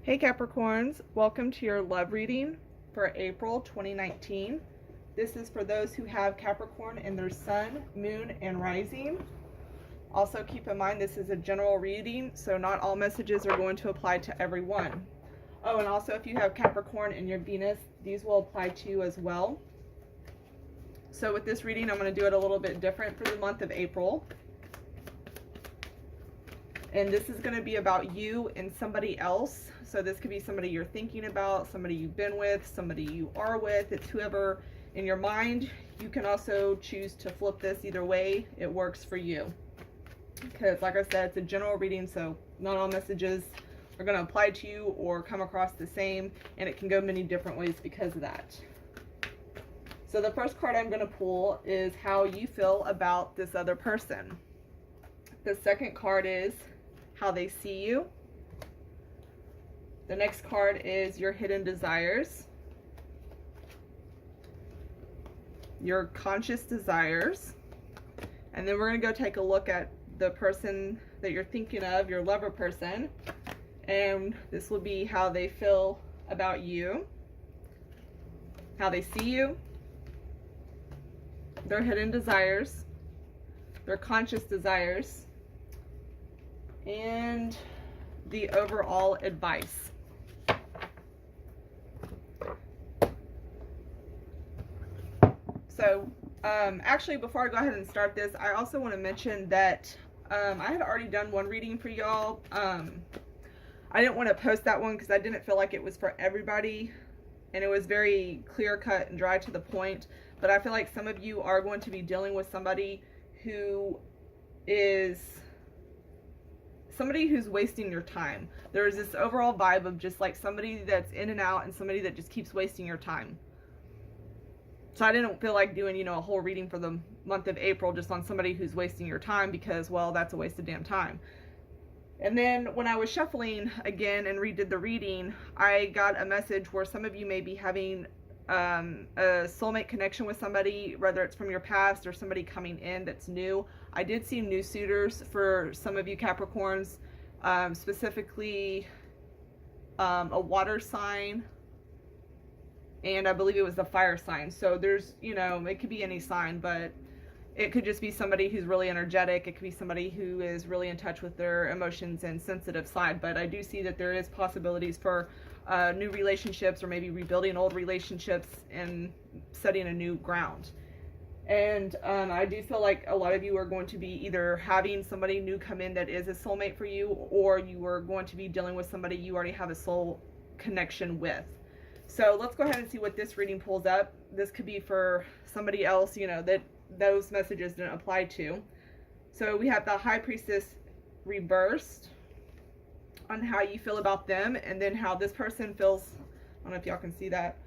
Hey Capricorns, welcome to your love reading for April 2019. This is for those who have Capricorn in their sun, moon, and rising. Also keep in mind this is a general reading, so not all messages are going to apply to everyone. Oh, and also if you have Capricorn in your Venus, these will apply to you as well. So with this reading, I'm going to do it a little bit different for the month of April. And this is going to be about you and somebody else. So this could be somebody you're thinking about, somebody you've been with, somebody you are with. It's whoever in your mind. You can also choose to flip this either way. It works for you. Because like I said, it's a general reading, so not all messages are going to apply to you or come across the same. And it can go many different ways because of that. So the first card I'm going to pull is how you feel about this other person. The second card is how they see you. The next card is your hidden desires, your conscious desires, and then we're going to go take a look at the person that you're thinking of, your lover person, and this will be how they feel about you, how they see you, their hidden desires, their conscious desires, and the overall advice. So actually, before I go ahead and start this, I also want to mention that I had already done one reading for y'all. I didn't want to post that one because I didn't feel like it was for everybody, and it was very clear cut and dry to the point. But I feel like some of you are going to be dealing with somebody who is who's wasting your time. There's this overall vibe of just like somebody that's in and out and somebody that just keeps wasting your time. So I didn't feel like doing, a whole reading for the month of April just on somebody who's wasting your time because, well, that's a waste of damn time. And then when I was shuffling again and redid the reading, I got a message where some of you may be having a soulmate connection with somebody, whether it's from your past or somebody coming in that's new. I did see new suitors for some of you Capricorns, specifically a water sign, and I believe it was the fire sign. So there's, it could be any sign, but it could just be somebody who's really energetic. It could be somebody who is really in touch with their emotions and sensitive side. But I do see that there is possibilities for new relationships, or maybe rebuilding old relationships and setting a new ground. And I do feel like a lot of you are going to be either having somebody new come in that is a soulmate for you, or you are going to be dealing with somebody you already have a soul connection with. So let's go ahead and see what this reading pulls up. This could be for somebody else, that those messages didn't apply to. So we have the High Priestess reversed on how you feel about them, and then how this person feels. I don't know if y'all can see that.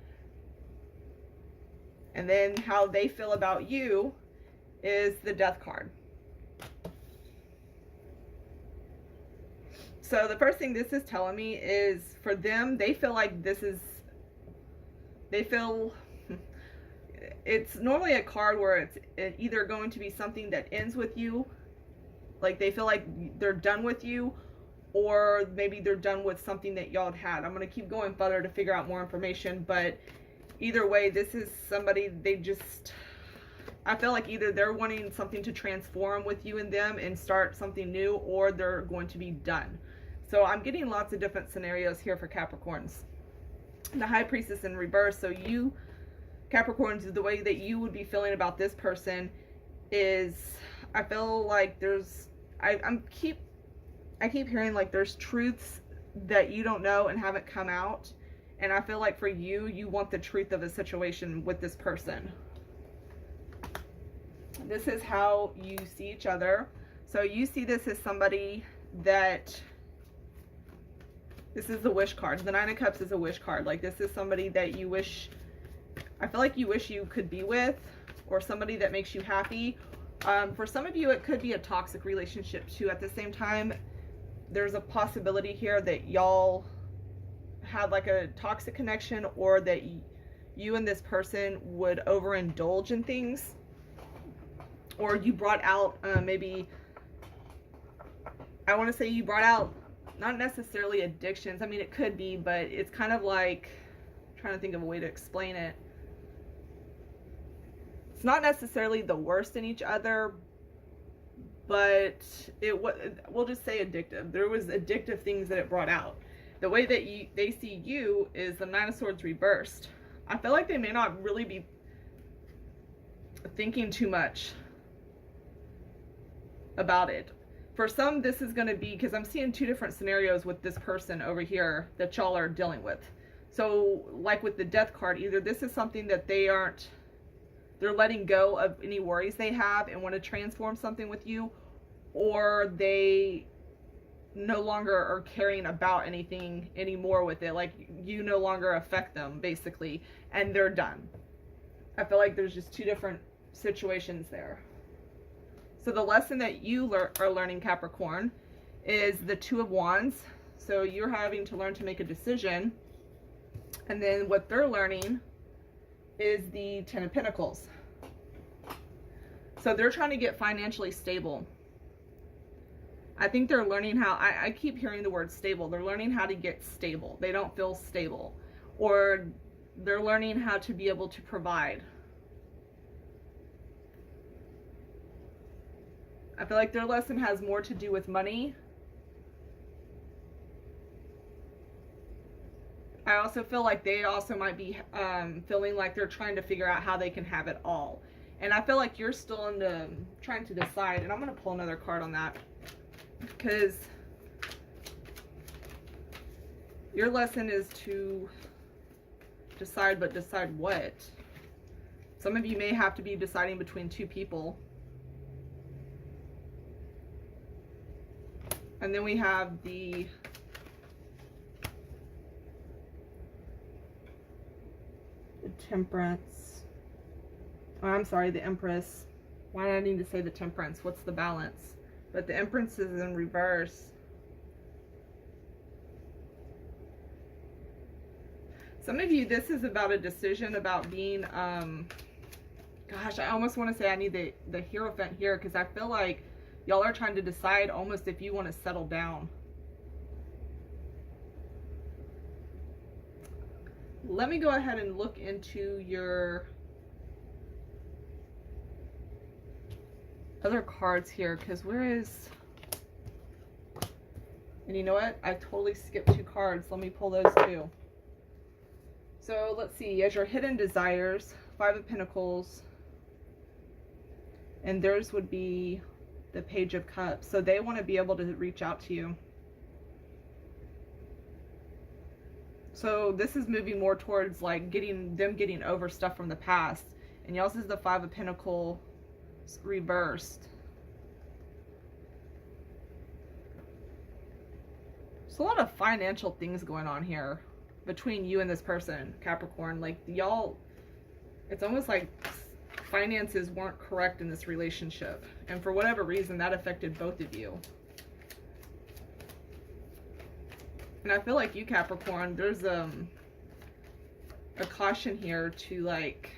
And then how they feel about you is the Death card. So the first thing this is telling me is for them, they feel like it's normally a card where it's either going to be something that ends with you, like they feel like they're done with you, or maybe they're done with something that y'all had. I'm going to keep going further to figure out more information, but either way, this is somebody, I feel like either they're wanting something to transform with you and them and start something new, or they're going to be done. So I'm getting lots of different scenarios here for Capricorns. The High Priestess in reverse. So you Capricorns, the way that you would be feeling about this person is, I feel like I keep hearing like there's truths that you don't know and haven't come out. And I feel like for you, you want the truth of a situation with this person. This is how you see each other. So you see this as somebody that, this is the wish card. The Nine of Cups is a wish card. Like this is somebody that you wish, I feel like you wish you could be with, or somebody that makes you happy. For some of you, it could be a toxic relationship too. At the same time, there's a possibility here that y'all had like a toxic connection, or that you and this person would overindulge in things, or you brought out maybe, I want to say you brought out not necessarily addictions. I mean, it could be, but it's kind of like, I'm trying to think of a way to explain it. It's not necessarily the worst in each other, but we'll just say addictive. There was addictive things that it brought out. The way that they see you is the Nine of Swords reversed. I feel like they may not really be thinking too much about it. For some, this is going to be, because I'm seeing two different scenarios with this person over here that y'all are dealing with. So like with the Death card, either this is something that they're letting go of any worries they have and want to transform something with you, or they no longer are caring about anything anymore with it. Like, you no longer affect them, basically, and they're done. I feel like there's just two different situations there. So the lesson that you are learning, Capricorn, is the Two of Wands. So you're having to learn to make a decision. And then what they're learning is the Ten of Pentacles. So they're trying to get financially stable. I think they're learning how, I keep hearing the word stable. They're learning how to get stable. They don't feel stable. Or they're learning how to be able to provide. I feel like their lesson has more to do with money. I also feel like they also might be feeling like they're trying to figure out how they can have it all. And I feel like you're still in the trying to decide. And I'm going to pull another card on that, because your lesson is to decide, but decide what? Some of you may have to be deciding between two people. And then we have the Temperance. Oh, I'm sorry, the Empress. Why did I need to say the Temperance? What's the balance? But the Empress is in reverse. Some of you, this is about a decision about being, gosh, I almost want to say I need the Hierophant here, because I feel like y'all are trying to decide almost if you want to settle down. Let me go ahead and look into your other cards here, because where is... And you know what? I totally skipped two cards. Let me pull those too. So let's see. As your hidden desires, Five of Pentacles. And theirs would be the Page of Cups. So they want to be able to reach out to you. So this is moving more towards like getting over stuff from the past. And y'all's is the Five of Pentacles reversed. There's a lot of financial things going on here between you and this person, Capricorn. Like, y'all, it's almost like finances weren't correct in this relationship. And for whatever reason, that affected both of you. And I feel like you, Capricorn, there's a caution here to, like,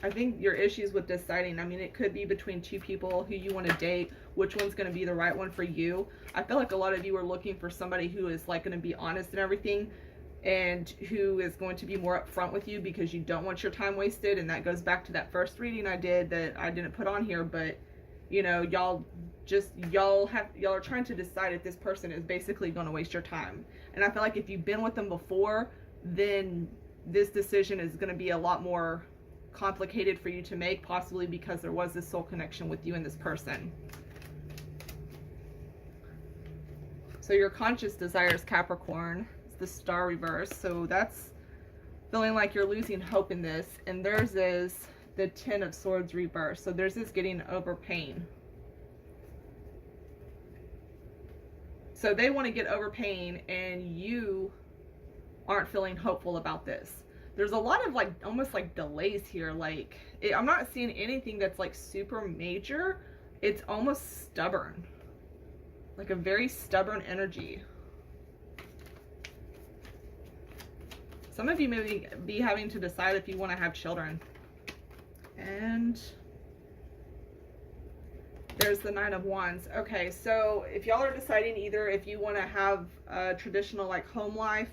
I think your issues with deciding, I mean, it could be between two people who you want to date, which one's going to be the right one for you. I feel like a lot of you are looking for somebody who is, like, going to be honest and everything, and who is going to be more upfront with you because you don't want your time wasted. And that goes back to that first reading I did that I didn't put on here, but, you know, y'all are trying to decide if this person is basically going to waste your time. And I feel like if you've been with them before, then this decision is going to be a lot more complicated for you to make, possibly because there was this soul connection with you and this person. So your conscious desires, Capricorn, is the Star reverse. So that's feeling like you're losing hope in this. And theirs is the Ten of Swords reverse. So theirs is getting over pain. So they want to get over pain, and you aren't feeling hopeful about this. There's a lot of, like, almost like delays here. Like, I'm not seeing anything that's like super major. It's almost stubborn. Like a very stubborn energy. Some of you may be having to decide if you want to have children. And There's the Nine of Wands. Okay, so if y'all are deciding either if you want to have a traditional like home life,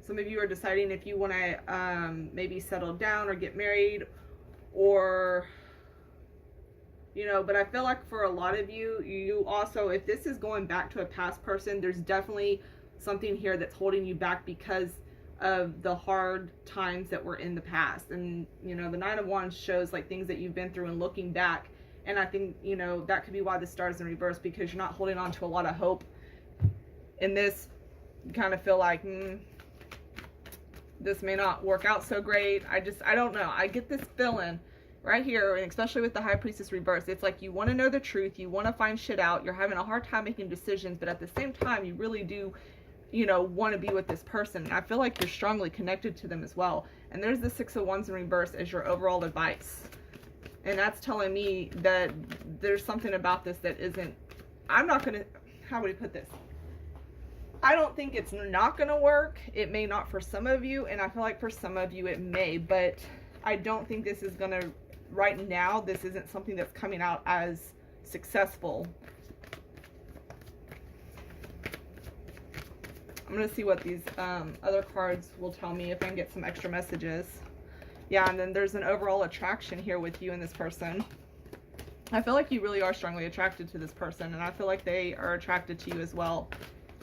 some of you are deciding if you want to maybe settle down or get married, or you know, but I feel like for a lot of you, you also, if this is going back to a past person, there's definitely something here that's holding you back because of the hard times that were in the past. And you know, the Nine of Wands shows like things that you've been through and looking back. And I think, you know, that could be why the star's in reverse, because you're not holding on to a lot of hope. In this, you kind of feel like, this may not work out so great. I don't know. I get this feeling right here, and especially with the High Priestess reverse. It's like you want to know the truth. You want to find shit out. You're having a hard time making decisions, but at the same time, you really do, you know, want to be with this person. And I feel like you're strongly connected to them as well. And there's the Six of Wands in reverse as your overall advice. And that's telling me that there's something about this that isn't, I'm not going to, how would I put this? I don't think it's not going to work. It may not for some of you, and I feel like for some of you it may, but I don't think this is going to, right now, this isn't something that's coming out as successful. I'm going to see what these other cards will tell me if I can get some extra messages. Yeah, and then there's an overall attraction here with you and this person. I feel like you really are strongly attracted to this person, and I feel like they are attracted to you as well.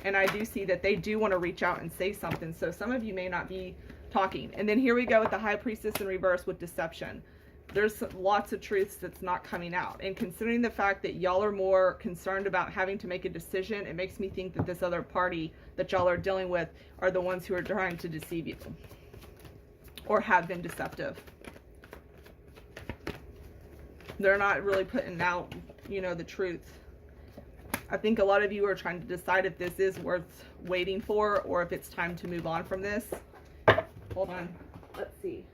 And I do see that they do want to reach out and say something, so some of you may not be talking. And then here we go with the High Priestess in reverse with deception. There's lots of truths that's not coming out. And considering the fact that y'all are more concerned about having to make a decision, it makes me think that this other party that y'all are dealing with are the ones who are trying to deceive you. Or have been deceptive. They're not really putting out, you know, the truth. I think a lot of you are trying to decide if this is worth waiting for or if it's time to move on from this. Hold on. Let's see.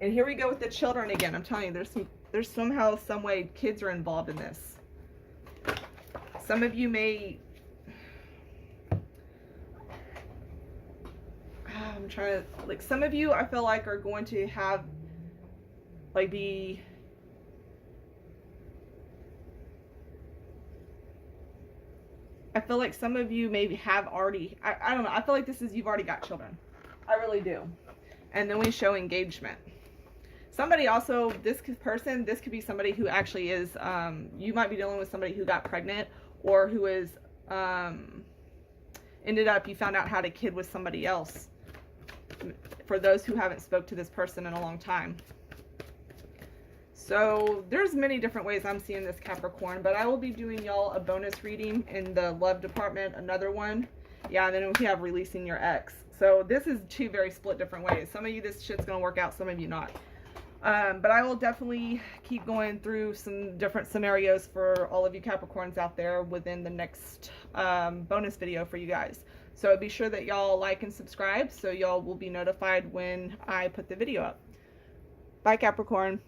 And here we go with the children again. I'm telling you, there's somehow, some way kids are involved in this. Some of you may, I'm trying to, like, some of you I feel like are going to have, like, I feel like some of you maybe have already, I don't know, I feel like this is, you've already got children. I really do. And then we show engagement. Somebody also, this person, this could be somebody who actually is, you might be dealing with somebody who got pregnant, or who is, ended up, you found out had a kid with somebody else. For those who haven't spoke to this person in a long time. So there's many different ways I'm seeing this, Capricorn, but I will be doing y'all a bonus reading in the love department, another one. Yeah, and then we have releasing your ex. So this is two very split different ways. Some of you, this shit's going to work out, some of you not. But I will definitely keep going through some different scenarios for all of you Capricorns out there within the next bonus video for you guys. So be sure that y'all like and subscribe so y'all will be notified when I put the video up. Bye, Capricorn.